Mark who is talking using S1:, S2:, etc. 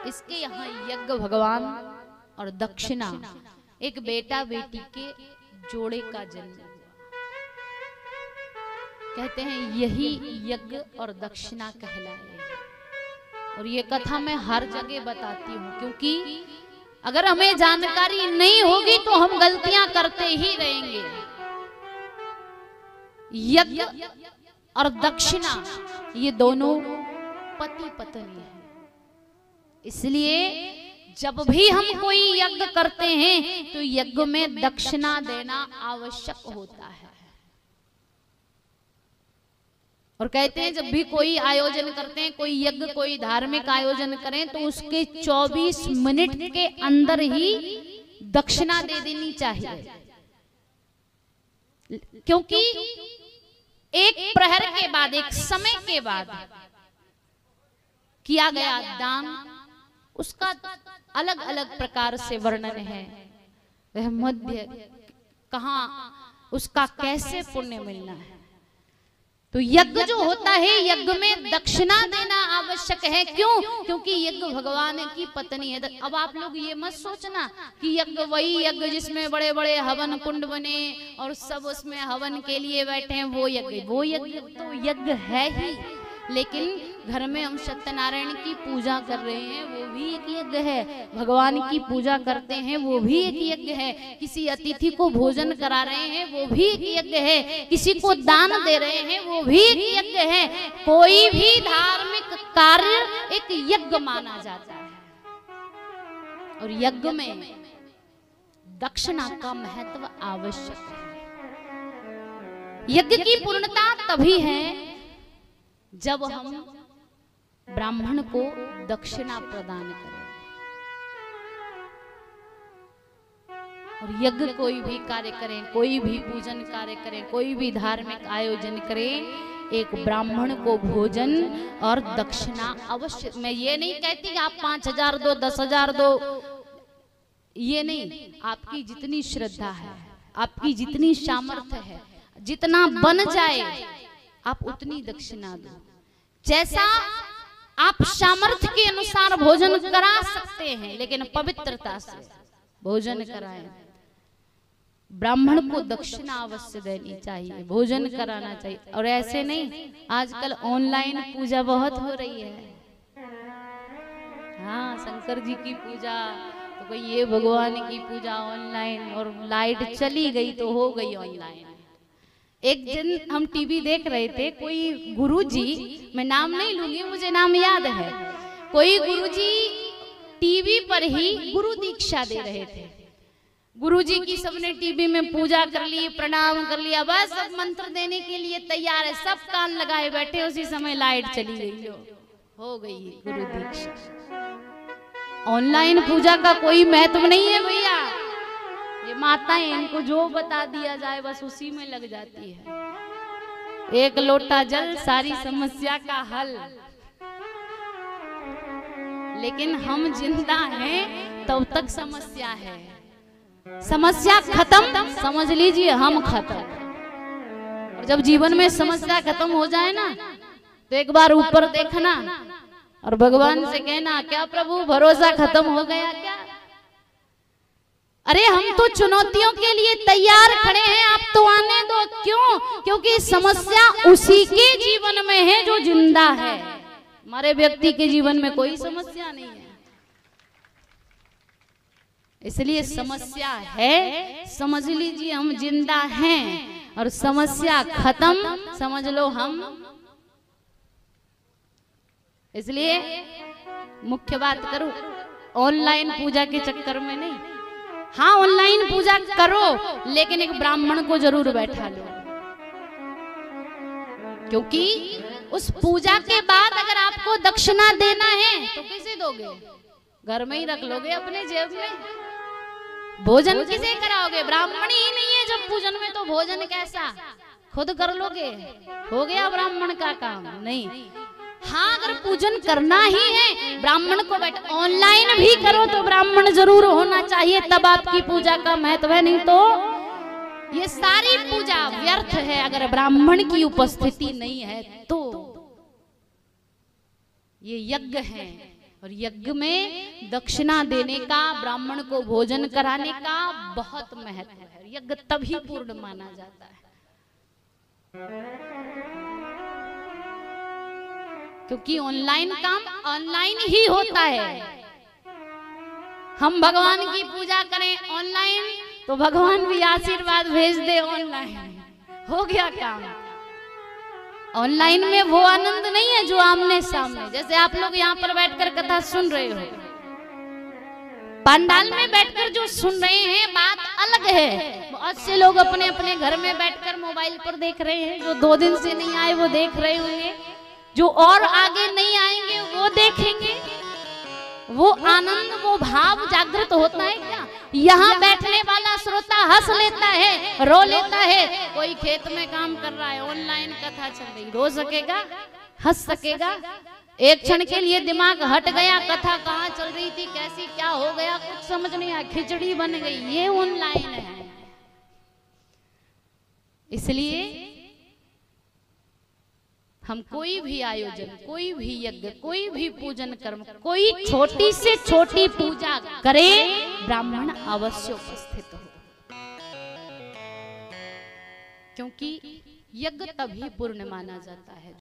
S1: इसके यहाँ यज्ञ भगवान और दक्षिणा, एक बेटा बेटी के जोड़े का जन्म हुआ। कहते हैं यही यज्ञ और दक्षिणा कहलाए। और ये कथा मैं हर जगह बताती हूँ, क्योंकि अगर हमें जानकारी नहीं होगी तो हम गलतियां करते ही रहेंगे। यज्ञ और दक्षिणा ये दोनों पति पत्नी हैं, इसलिए जब भी हम कोई यज्ञ करते हैं तो यज्ञ में दक्षिणा देना आवश्यक होता है। और कहते हैं जब भी कोई आयोजन करते हैं, कोई यज्ञ कोई धार्मिक आयोजन करें तो उसके 24 मिनट के अंदर ही दक्षिणा दे देनी चाहिए, क्योंकि एक प्रहर के बाद, एक समय के बाद किया गया दान उसका अलग अलग प्रकार से वर्णन है। वह मध्य कहाँ उसका कैसे पुण्य मिलना है। तो यज्ञ जो होता है, यज्ञ में दक्षिणा देना आवश्यक है। क्यों? क्योंकि यज्ञ भगवान की पत्नी है। अब आप लोग ये मत सोचना कि यज्ञ वही यज्ञ जिसमें बड़े बड़े हवन कुंड बने और सब उसमें हवन के लिए बैठे हैं, वो यज्ञ तो यज्ञ है ही, लेकिन घर में हम सत्यनारायण की पूजा कर रहे हैं वो भी एक यज्ञ है, भगवान की पूजा करते हैं वो भी एक यज्ञ है, किसी अतिथि को भोजन करा रहे हैं वो भी एक यज्ञ है, किसी को दान दे रहे हैं वो भी एक यज्ञ है। कोई भी धार्मिक कार्य एक यज्ञ माना जाता है। और यज्ञ में दक्षिणा का महत्व आवश्यक है। यज्ञ की पूर्णता तभी है जब हम ब्राह्मण को दक्षिणा प्रदान करें। और यज्ञ कोई भी कार्य करें, कोई भी पूजन कार्य करें, कोई भी धार्मिक आयोजन करें, एक ब्राह्मण को भोजन और दक्षिणा अवश्य। मैं ये नहीं कहती कि आप 5,000 दो, 10,000 दो, ये नहीं। आपकी जितनी श्रद्धा है, आपकी जितनी सामर्थ्य है, जितना बन जाए आप उतनी दक्षिणा दो। जैसा आप सामर्थ्य के अनुसार भोजन करा सकते हैं, लेकिन पवित्रता से भोजन कराएं। ब्राह्मण को दक्षिणा अवश्य देनी चाहिए, भोजन कराना चाहिए। और ऐसे नहीं, आजकल ऑनलाइन पूजा बहुत हो रही है। हाँ, शंकर जी की पूजा तो कोई ये भगवान की पूजा ऑनलाइन, और लाइट चली गई तो हो गई ऑनलाइन। एक दिन हम टीवी देख रहे थे, कोई गुरुजी, मैं नाम नहीं लूंगी, मुझे नाम याद है, कोई गुरुजी टीवी पर ही गुरु दीक्षा दे रहे थे। गुरुजी की सबने टीवी में पूजा कर ली, प्रणाम कर लिया, बस सब मंत्र देने के लिए तैयार है, सब कान लगाए बैठे। उसी समय लाइट चली गई, हो गई गुरु दीक्षा। ऑनलाइन पूजा का कोई महत्व नहीं है भैया। ये माताएं, इनको जो बता दिया जाए बस उसी में लग जाती है। एक लोटा जल सारी समस्या का हल। लेकिन हम जिंदा हैं तब तक समस्या है। समस्या खत्म समझ लीजिए हम खत्म। और जब जीवन में समस्या खत्म हो जाए ना तो एक बार ऊपर देखना और भगवान से कहना, क्या प्रभु भरोसा खत्म हो गया क्या? अरे हम तो चुनौतियों के लिए तैयार खड़े हैं, आप तो आने दो। क्यों? क्योंकि समस्या उसी के जीवन में है जो जिंदा है। हमारे व्यक्ति के जीवन में कोई समस्या नहीं है, इसलिए समस्या है समझ लीजिए हम जिंदा हैं, और समस्या खत्म समझ लो हम। इसलिए मुख्य बात करूं, ऑनलाइन पूजा के चक्कर में नहीं। हाँ, ऑनलाइन पूजा करो, लेकिन एक ब्राह्मण को जरूर बैठा लो, क्योंकि उस पूजा के बाद अगर आपको दक्षिणा देना है तो कैसे दोगे? घर में ही रख लोगे अपने जेब में। भोजन किसे कराओगे? ब्राह्मण ही नहीं है जब पूजन में, तो भोजन कैसा खुद कर लोगे? हो गया ब्राह्मण का काम? नहीं। हाँ, अगर पूजन करना ही है ब्राह्मण को बैठ, ऑनलाइन भी करो तो ब्राह्मण जरूर होना चाहिए, तब आपकी पूजा का महत्व है। नहीं तो ये सारी पूजा व्यर्थ है अगर ब्राह्मण की उपस्थिति नहीं है तो। ये यज्ञ है, और यज्ञ में दक्षिणा देने का, ब्राह्मण को भोजन कराने का बहुत महत्व है। यज्ञ तभी पूर्ण माना जाता है। क्योंकि ऑनलाइन काम ऑनलाइन ही होता है। हम भगवान की पूजा करें ऑनलाइन तो भगवान भी आशीर्वाद भेज दे ऑनलाइन, हो गया काम। ऑनलाइन में वो आनंद नहीं है जो आमने सामने। जैसे आप लोग यहाँ पर बैठकर कथा सुन रहे हो, पंडाल में बैठकर जो सुन रहे हैं बात अलग है। बहुत से लोग अपने अपने घर में बैठकर मोबाइल पर देख रहे हैं। जो 2 दिन से नहीं आए वो देख रहे होंगे, जो और आगे नहीं आएंगे वो देखेंगे। वो आनंद, वो भाव जागृत होता है क्या? यहाँ बैठने वाला श्रोता हंस लेता है, रो लेता है। कोई खेत में काम कर रहा है, ऑनलाइन कथा चल रही, रो सकेगा, हंस सकेगा? एक क्षण के लिए दिमाग हट गया, कथा कहाँ चल रही थी, कैसी क्या हो गया, कुछ समझ नहीं आया, खिचड़ी बन गई। ये ऑनलाइन है। इसलिए हम कोई भी आयोजन, कोई भी यज्ञ, कोई भी पूजन कर्म, कोई छोटी से छोटी पूजा करें, ब्राह्मण अवश्य उपस्थित हो। क्योंकि यज्ञ तभी पूर्ण माना जाता है